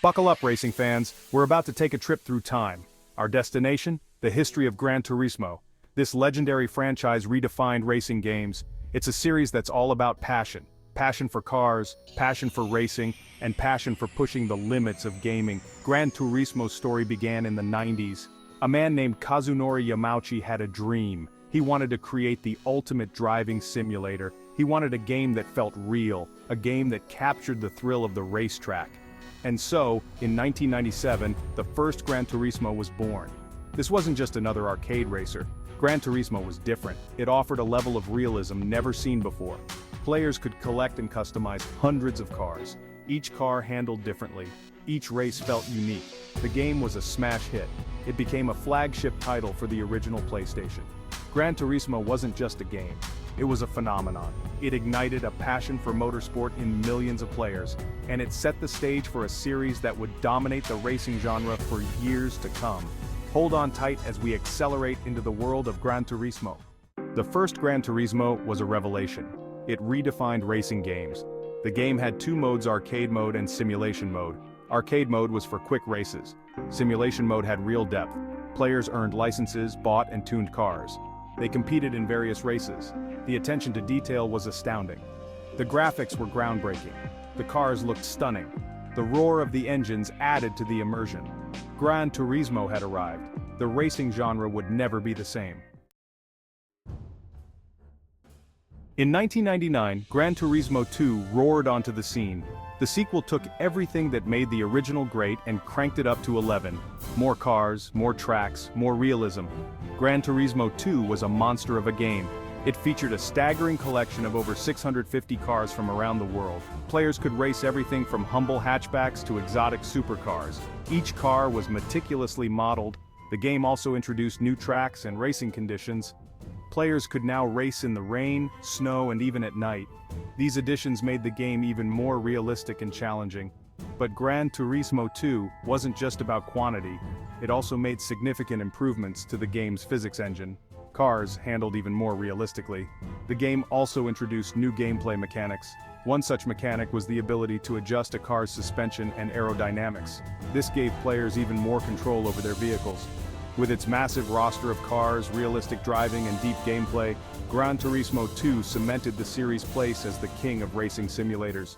Buckle up, racing fans, we're about to take a trip through time. Our destination? The history of Gran Turismo. This legendary franchise redefined racing games. It's a series that's all about passion. Passion for cars, passion for racing, and passion for pushing the limits of gaming. Gran Turismo's story began in the 90s. A man named Kazunori Yamauchi had a dream. He wanted to create the ultimate driving simulator. He wanted a game that felt real, a game that captured the thrill of the racetrack. And so, in 1997, the first Gran Turismo was born. This wasn't just another arcade racer. Gran Turismo was different. It offered a level of realism never seen before. Players could collect and customize hundreds of cars. Each car handled differently. Each race felt unique. The game was a smash hit. It became a flagship title for the original PlayStation. Gran Turismo wasn't just a game. It was a phenomenon. It ignited a passion for motorsport in millions of players, and it set the stage for a series that would dominate the racing genre for years to come. Hold on tight as we accelerate into the world of Gran Turismo. The first Gran Turismo was a revelation. It redefined racing games. The game had two modes: arcade mode and simulation mode. Arcade mode was for quick races. Simulation mode had real depth. Players earned licenses, bought and tuned cars. They competed in various races. The attention to detail was astounding. The graphics were groundbreaking. The cars looked stunning. The roar of the engines added to the immersion. Gran Turismo had arrived. The racing genre would never be the same. In 1999, Gran Turismo 2 roared onto the scene. The sequel took everything that made the original great and cranked it up to 11. More cars, more tracks, more realism. Gran Turismo 2 was a monster of a game. It featured a staggering collection of over 650 cars from around the world. Players could race everything from humble hatchbacks to exotic supercars. Each car was meticulously modeled. The game also introduced new tracks and racing conditions. Players could now race in the rain, snow, and even at night. These additions made the game even more realistic and challenging. But Gran Turismo 2 wasn't just about quantity. It also made significant improvements to the game's physics engine. Cars handled even more realistically. The game also introduced new gameplay mechanics. One such mechanic was the ability to adjust a car's suspension and aerodynamics. This gave players even more control over their vehicles. With its massive roster of cars, realistic driving, and deep gameplay, Gran Turismo 2 cemented the series' place as the king of racing simulators.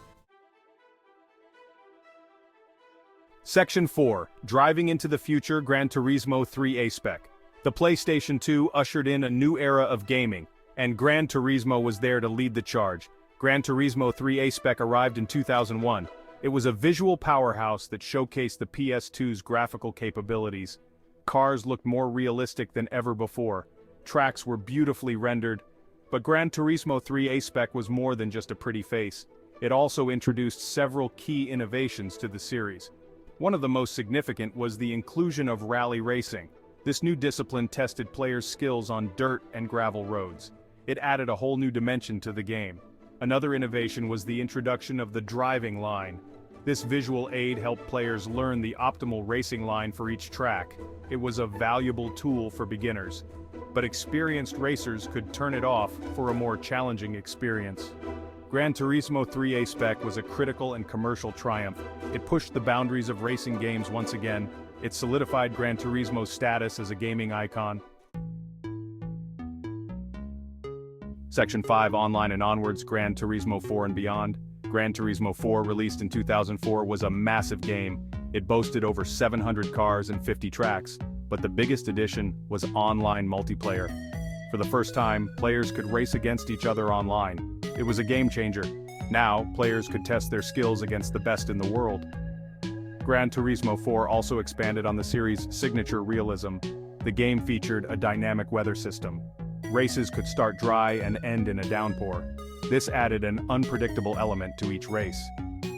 Section 4. Driving into the Future: Gran Turismo 3 A-Spec. The PlayStation 2 ushered in a new era of gaming, and Gran Turismo was there to lead the charge. Gran Turismo 3 A-Spec arrived in 2001. It was a visual powerhouse that showcased the PS2's graphical capabilities. Cars looked more realistic than ever before. Tracks were beautifully rendered. But Gran Turismo 3 A-Spec was more than just a pretty face. It also introduced several key innovations to the series. One of the most significant was the inclusion of rally racing. This new discipline tested players' skills on dirt and gravel roads. It added a whole new dimension to the game. Another innovation was the introduction of the driving line. This visual aid helped players learn the optimal racing line for each track. It was a valuable tool for beginners, but experienced racers could turn it off for a more challenging experience. Gran Turismo 3 A-Spec was a critical and commercial triumph. It pushed the boundaries of racing games once again. It solidified Gran Turismo's status as a gaming icon. Section 5. Online and onwards: Gran Turismo 4 and beyond. Gran Turismo 4, released in 2004, was a massive game. It boasted over 700 cars and 50 tracks, but the biggest addition was online multiplayer. For the first time, players could race against each other online. It was a game changer. Now, players could test their skills against the best in the world. Gran Turismo 4 also expanded on the series' signature realism. The game featured a dynamic weather system. Races could start dry and end in a downpour. This added an unpredictable element to each race.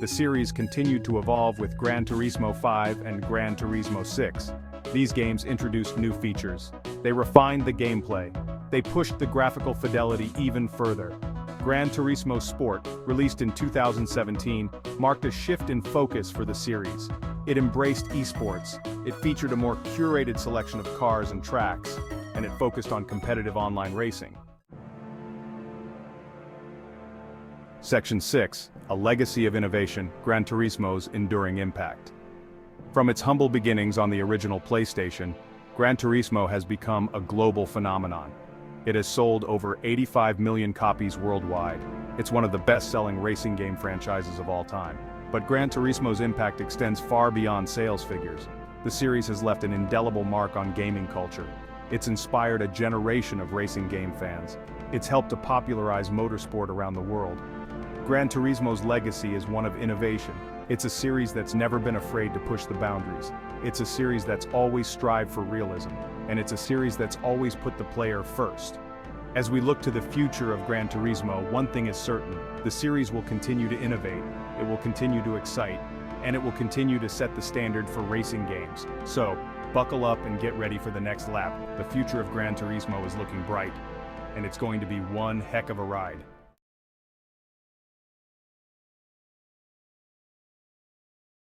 The series continued to evolve with Gran Turismo 5 and Gran Turismo 6. These games introduced new features. They refined the gameplay. They pushed the graphical fidelity even further. Gran Turismo Sport, released in 2017, marked a shift in focus for the series. It embraced esports. It featured a more curated selection of cars and tracks, and it focused on competitive online racing. Section 6. A legacy of innovation: Gran Turismo's enduring impact. From its humble beginnings on the original PlayStation, Gran Turismo has become a global phenomenon. It has sold over 85 million copies worldwide. It's one of the best-selling racing game franchises of all time. But Gran Turismo's impact extends far beyond sales figures. The series has left an indelible mark on gaming culture. It's inspired a generation of racing game fans. It's helped to popularize motorsport around the world. Gran Turismo's legacy is one of innovation. It's a series that's never been afraid to push the boundaries. It's a series that's always strived for realism. And it's a series that's always put the player first. As we look to the future of Gran Turismo, one thing is certain: the series will continue to innovate, it will continue to excite, and it will continue to set the standard for racing games. So, buckle up and get ready for the next lap. The future of Gran Turismo is looking bright, and it's going to be one heck of a ride.